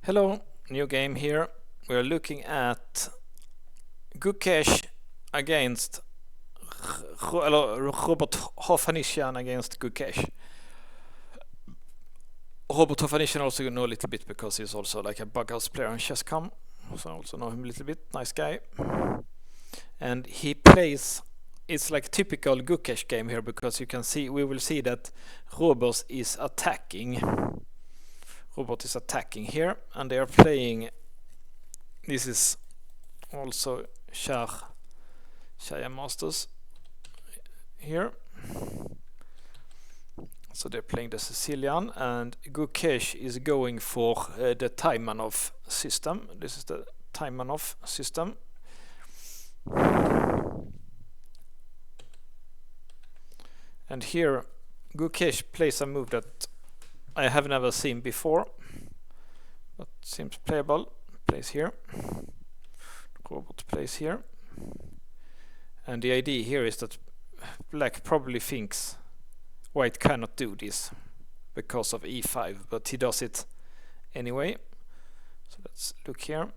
Hello, new game here. We're looking at Gukesh against Robert Hovhannisyan against Gukesh. Robert Hovhannisyan also know a little bit because he's also like a bughouse player on Chess.com, so I also know him a little bit. Nice guy. And he plays. It's like typical Gukesh game here because we will see that Robert is attacking. Robot is attacking here, and they are playing. This is also Sharjah Masters here. So they're playing the Sicilian, and Gukesh is going for the Taimanov system. This is the Taimanov system. And here Gukesh plays a move that I have never seen before, but seems playable. Plays here. Robot plays here. And the idea here is that black probably thinks white cannot do this because of e5, but he does it anyway. So let's look here.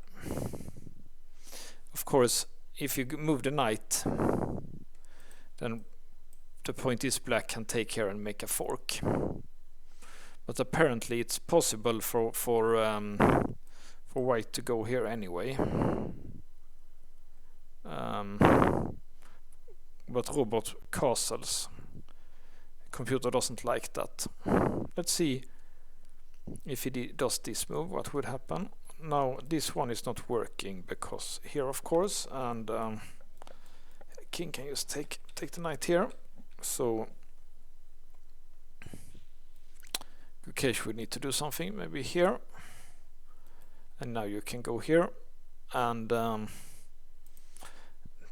Of course, if you move the knight, then the point is black can take here and make a fork. But apparently it's possible for white to go here anyway. But Robot castles. Computer doesn't like that. Let's see if he does this move, what would happen. Now this one is not working because here, of course, and king can just take the knight here. So Gukesh would need to do something, maybe here. And now you can go here, and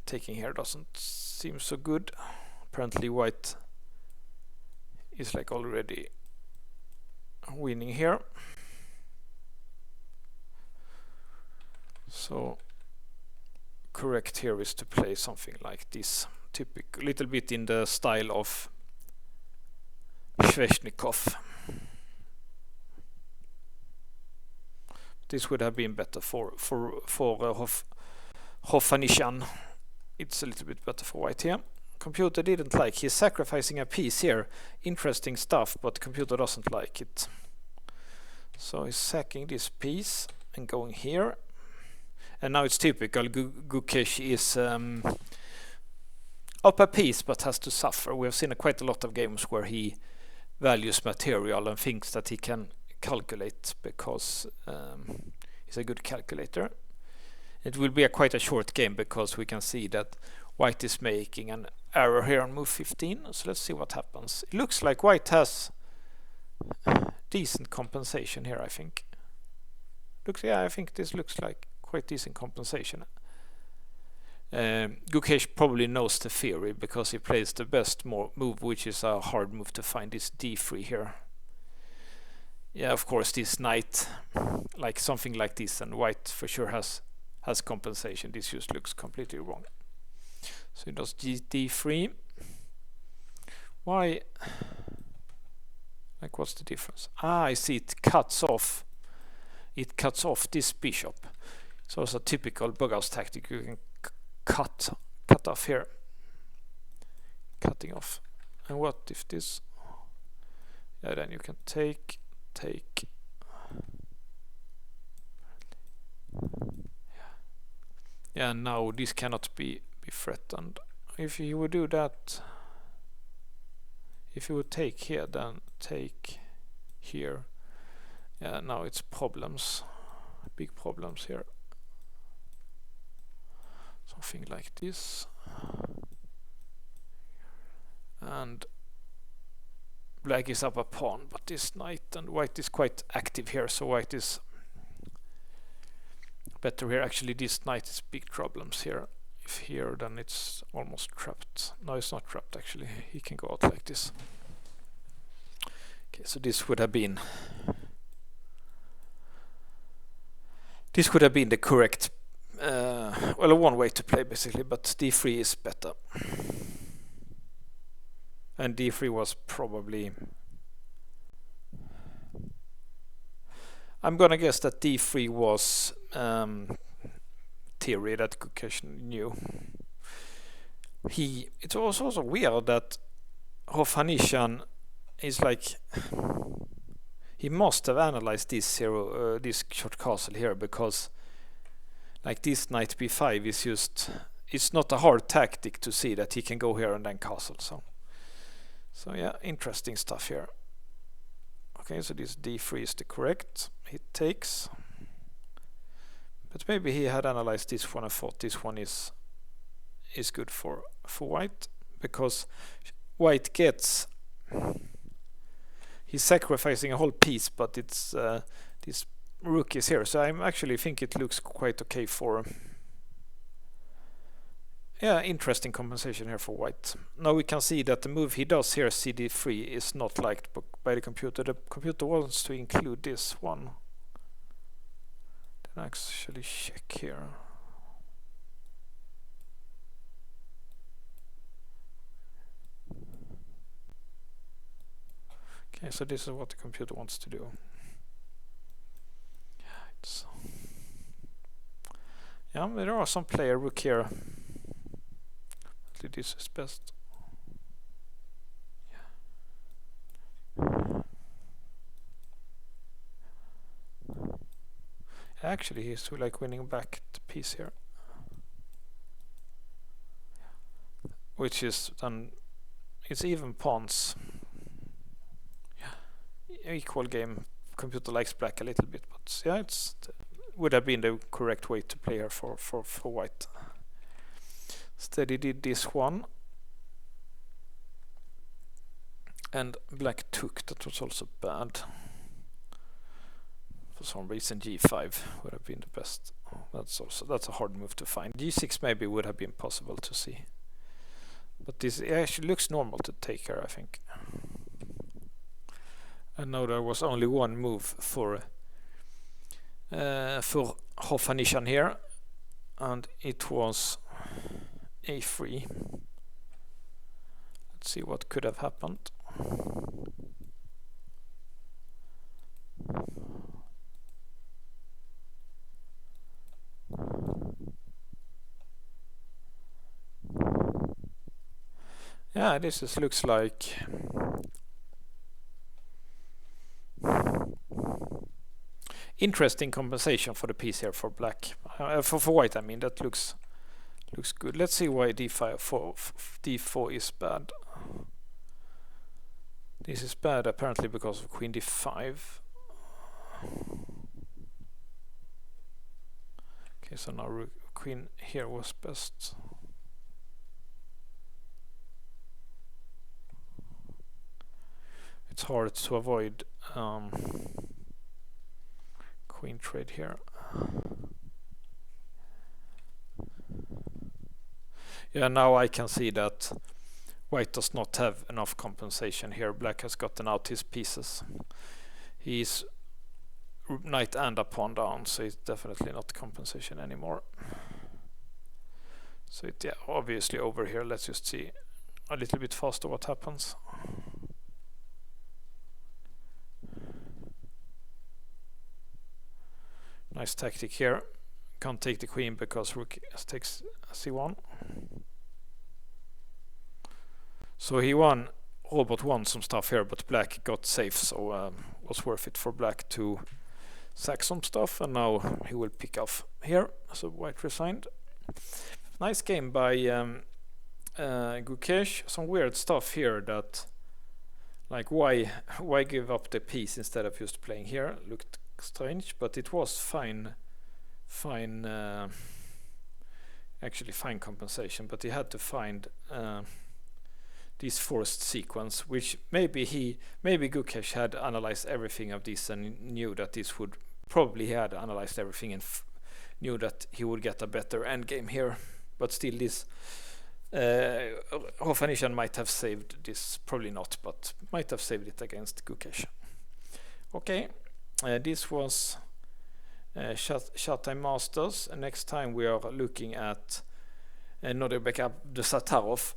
taking here doesn't seem so good. Apparently white is like already winning here. So correct here is to play something like this, typical, little bit in the style of Sveshnikov. This would have been better for Hovhannisyan. It's a little bit better for white here. Computer didn't like. He's sacrificing a piece here. Interesting stuff, but computer doesn't like it. So he's sacking this piece and going here. And now it's typical. Gukesh is up a piece but has to suffer. We have seen quite a lot of games where he values material and thinks that he can calculate because he's a good calculator. It will be quite a short game because we can see that white is making an error here on move 15. So let's see what happens. It looks like white has decent compensation here, I think. I think this looks like quite decent compensation. Gukesh probably knows the theory because he plays the best move, which is a hard move to find, this d3 here. Yeah, of course, this knight, like something like this, and white for sure has compensation. This just looks completely wrong. So he does d3. Why? Like, what's the difference? I see, it cuts off. It cuts off this bishop. So it's a typical bughouse tactic. You can cut off here. Cutting off. And what if this? Yeah, then you can take. Yeah, now this cannot be threatened. If you would do that, if you would take here, then take here. Yeah, now it's problems, big problems here. Something like this. And black is up a pawn, but this knight and white is quite active here, so white is better here. Actually, this knight is big problems here. If here, then it's almost trapped. No, it's not trapped actually. He can go out like this. Okay, so this would have been the correct well, one way to play basically, but d3 is better. And d3 was probably I'm gonna guess that d3 was theory that Gukesh knew. It was also weird that Hovhannisyan is like, he must have analyzed this this short castle here, because like this knight b5 is just, it's not a hard tactic to see that he can go here and then castle. So yeah, interesting stuff here. Okay, so this d3 is the correct. He takes, but maybe he had analyzed this one and thought this one is good for white, because white gets, he's sacrificing a whole piece, but it's this rook is here, so I actually think it looks quite okay for, yeah, interesting compensation here for white. Now we can see that the move he does here, cd3, is not liked by the computer. The computer wants to include this one. Then actually check here. Okay, so this is what the computer wants to do. Yeah, there are some player rook here. This is best. Yeah. Actually, he's too like winning back the piece here, which is then it's even pawns. Yeah, equal game. Computer likes black a little bit, but yeah, it's would have been the correct way to play here for white. Instead he did this one, and black took. That was also bad. For some reason g5 would have been the best. That's a hard move to find. g6 maybe would have been possible to see, but this actually looks normal to take here, I think. And now there was only one move for Hovhannisyan here, and it was a3. Let's see what could have happened. Yeah, this looks like interesting compensation for the piece here for black, for white. I mean, that looks good. Let's see why d4 is bad. This is bad apparently because of queen d5. Okay, so now queen here was best. It's hard to avoid queen trade here. Yeah, now I can see that white does not have enough compensation here. Black has gotten out his pieces. He's knight and a pawn down, so it's definitely not compensation anymore. So it, yeah, obviously over here. Let's just see a little bit faster what happens. Nice tactic here. Can't take the queen because rook takes c1. So he won. Robert won some stuff here, but black got safe, so it was worth it for black to sack some stuff, and now he will pick off here. So white resigned. Nice game by Gukesh. Some weird stuff here that, like, why give up the piece instead of just playing here? Looked strange, but it was fine actually fine compensation, but he had to find this forced sequence, which maybe Gukesh had analyzed everything of this and knew that this would probably, he had analyzed everything and knew that he would get a better endgame here, but still this Hovhannisyan might have saved this, probably not, but might have saved it against Gukesh. Okay, this was Sharjah Masters. Next time we are looking at Nodirbek Abdusattarov,